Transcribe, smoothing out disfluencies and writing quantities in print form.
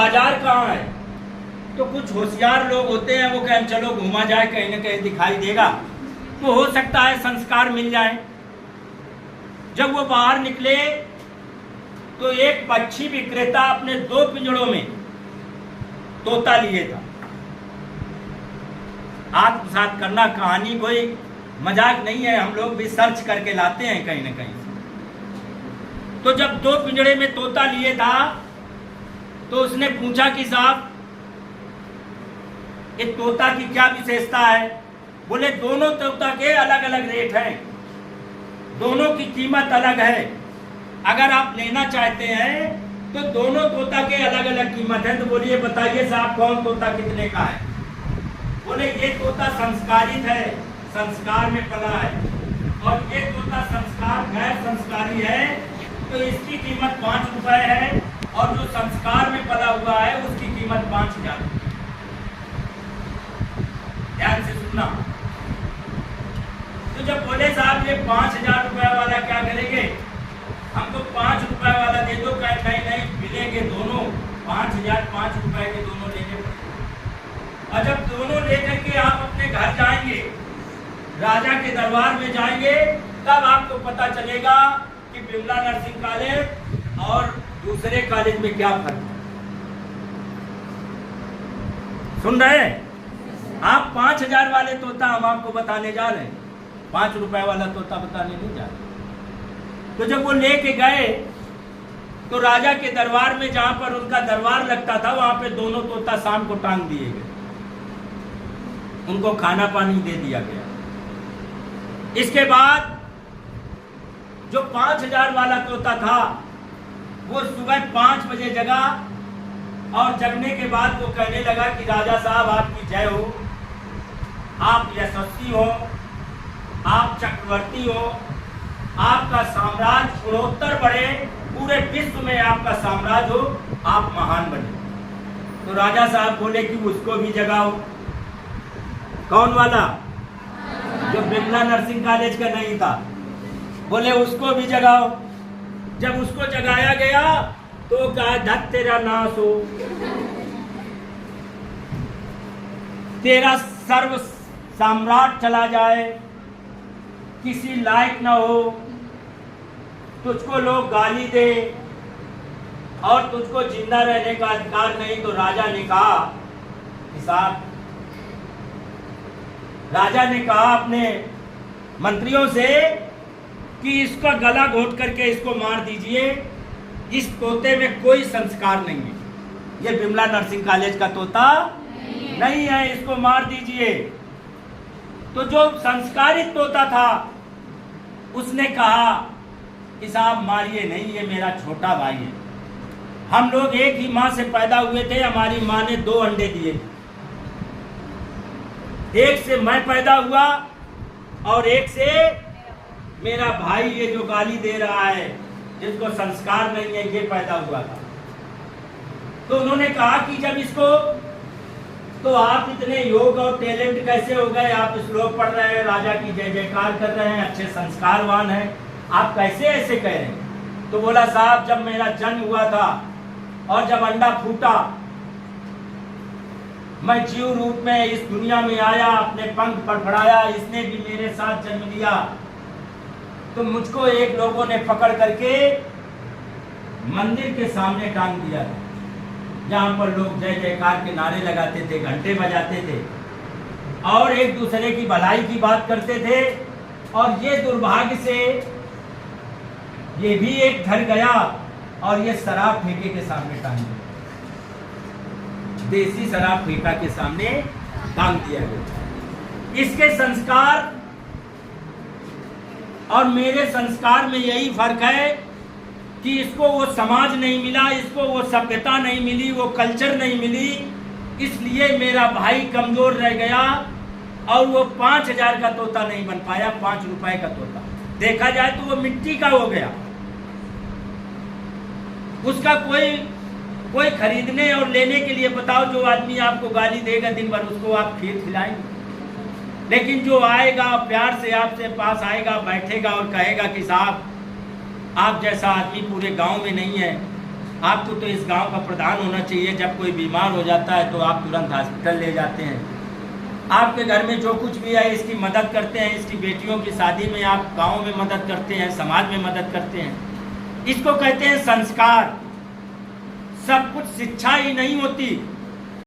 बाजार कहाँ है? तो कुछ होशियार लोग होते हैं, वो कहें चलो घूमा जाए, कहीं ना कहीं दिखाई देगा, तो हो सकता है संस्कार मिल जाए। जब वो बाहर निकले तो एक पक्षी विक्रेता अपने 2 पिंजड़ों में तोता लिए था। आत्मसात करना कहानी कोई मजाक नहीं है, हम लोग भी सर्च करके लाते हैं कहीं ना कहीं। तो जब 2 पिंजड़े में तोता लिए था तो उसने पूछा कि साहब ये तोता की क्या विशेषता है? बोले दोनों तोता के अलग अलग रेट हैं, दोनों की कीमत अलग है। अगर आप लेना चाहते हैं तो दोनों तोता के अलग अलग कीमत है। तो बोलिए बताइए साहब कौन तोता कितने का है? बोले ये तोता संस्कारित है, संस्कार में पला है, और ये तोता संस्कार गैर संस्कारी है, तो इसकी कीमत 5 रुपए है, और जो संस्कार में पला हुआ है उसकी कीमत 5000। ध्यान से सुनना। तो जब बोले साहब ये 5000 रुपए वाला क्या करेंगे, हमको 5 रुपए वाला दे दो। कहे नहीं नहीं, मिलेंगे दोनों 5000, 5 रुपए के दोनों लेने पड़ेंगे। और जब दोनों लेकर के आप अपने घर जाएंगे, राजा के दरबार में जाएंगे, तब आपको पता चलेगा कि बिमला नर्सिंग कॉलेज और दूसरे कॉलेज में क्या फर्क है। सुन रहे हैं आप? 5000 वाले तोता हम आपको बताने जा रहे हैं, 5 रुपए वाला तोता बताने नहीं जा रहे। तो जब वो लेके गए तो राजा के दरबार में, जहां पर उनका दरबार लगता था, वहां पे दोनों तोता शाम को टांग दिए गए, उनको खाना पानी दे दिया गया। इसके बाद जो 5000 वाला तोता था वो सुबह 5 बजे जगा, और जगने के बाद वो कहने लगा कि राजा साहब आपकी जय हो, आप यशस्वी हो, आप चक्रवर्ती हो, आपका साम्राज्य गुणोत्तर बढ़े, पूरे विश्व में आपका साम्राज्य हो, आप महान बने। तो राजा साहब बोले कि उसको भी जगाओ। कौन वाला? जो बिमला नर्सिंग कॉलेज का नहीं था। बोले उसको भी जगाओ। जब उसको जगाया गया तो कहा धत तेरा नाश हो, तेरा सर्व सम्राट चला जाए, किसी लायक ना हो, तुझको लोग गाली दे और तुझको जिंदा रहने का अधिकार नहीं। तो राजा ने कहा कि साहब, राजा ने कहा अपने मंत्रियों से कि इसका गला घोट करके इसको मार दीजिए, इस तोते में कोई संस्कार नहीं है, ये बिमला नर्सिंग कॉलेज का तोता नहीं है, इसको मार दीजिए। तो जो संस्कारित तोता था उसने कहा कि साहब मारिए नहीं, ये मेरा छोटा भाई है, हम लोग एक ही माँ से पैदा हुए थे, हमारी माँ ने 2 अंडे दिए, एक से मैं पैदा हुआ और एक से मेरा भाई, ये जो गाली दे रहा है, जिसको संस्कार नहीं है, ये पैदा हुआ था। तो उन्होंने कहा कि जब इसको, तो आप इतने योग और टैलेंट कैसे हो गए, आप श्लोक पढ़ रहे हैं, राजा की जय जयकार कर रहे हैं, अच्छे संस्कारवान हैं, आप कैसे ऐसे कह रहे हैं? तो बोला साहब, जब मेरा जन्म हुआ था और जब अंडा फूटा, मैं जीव रूप में इस दुनिया में आया, अपने पंख फड़फड़ाया, इसने भी मेरे साथ जन्म लिया, तो मुझको एक लोगों ने पकड़ करके मंदिर के सामने टांग दिया, जहां पर लोग जय जयकार के नारे लगाते थे, घंटे बजाते थे और एक दूसरे की भलाई की बात करते थे। और ये दुर्भाग्य से ये भी एक घर गया और ये शराब ठेके के सामने टांग दिया, देसी शराब ठेका के सामने टांग दिया गया। इसके संस्कार और मेरे संस्कार में यही फर्क है कि इसको वो समाज नहीं मिला, इसको वो सभ्यता नहीं मिली, वो कल्चर नहीं मिली, इसलिए मेरा भाई कमजोर रह गया और वो 5000 का तोता नहीं बन पाया, 5 रुपए का तोता। देखा जाए तो वो मिट्टी का हो गया, उसका कोई खरीदने और लेने के लिए, बताओ, जो आदमी आपको गाली देगा दिन भर, उसको आप खीर खिलाएंगे? लेकिन जो आएगा प्यार से आपसे पास आएगा, बैठेगा और कहेगा कि साहब आप जैसा आदमी पूरे गांव में नहीं है, आपको तो इस गांव का प्रधान होना चाहिए। जब कोई बीमार हो जाता है तो आप तुरंत हॉस्पिटल ले जाते हैं। आपके घर में जो कुछ भी है इसकी मदद करते हैं। इसकी बेटियों की शादी में आप गांव में मदद करते हैं, समाज में मदद करते हैं। इसको कहते हैं संस्कार। सब कुछ शिक्षा ही नहीं होती,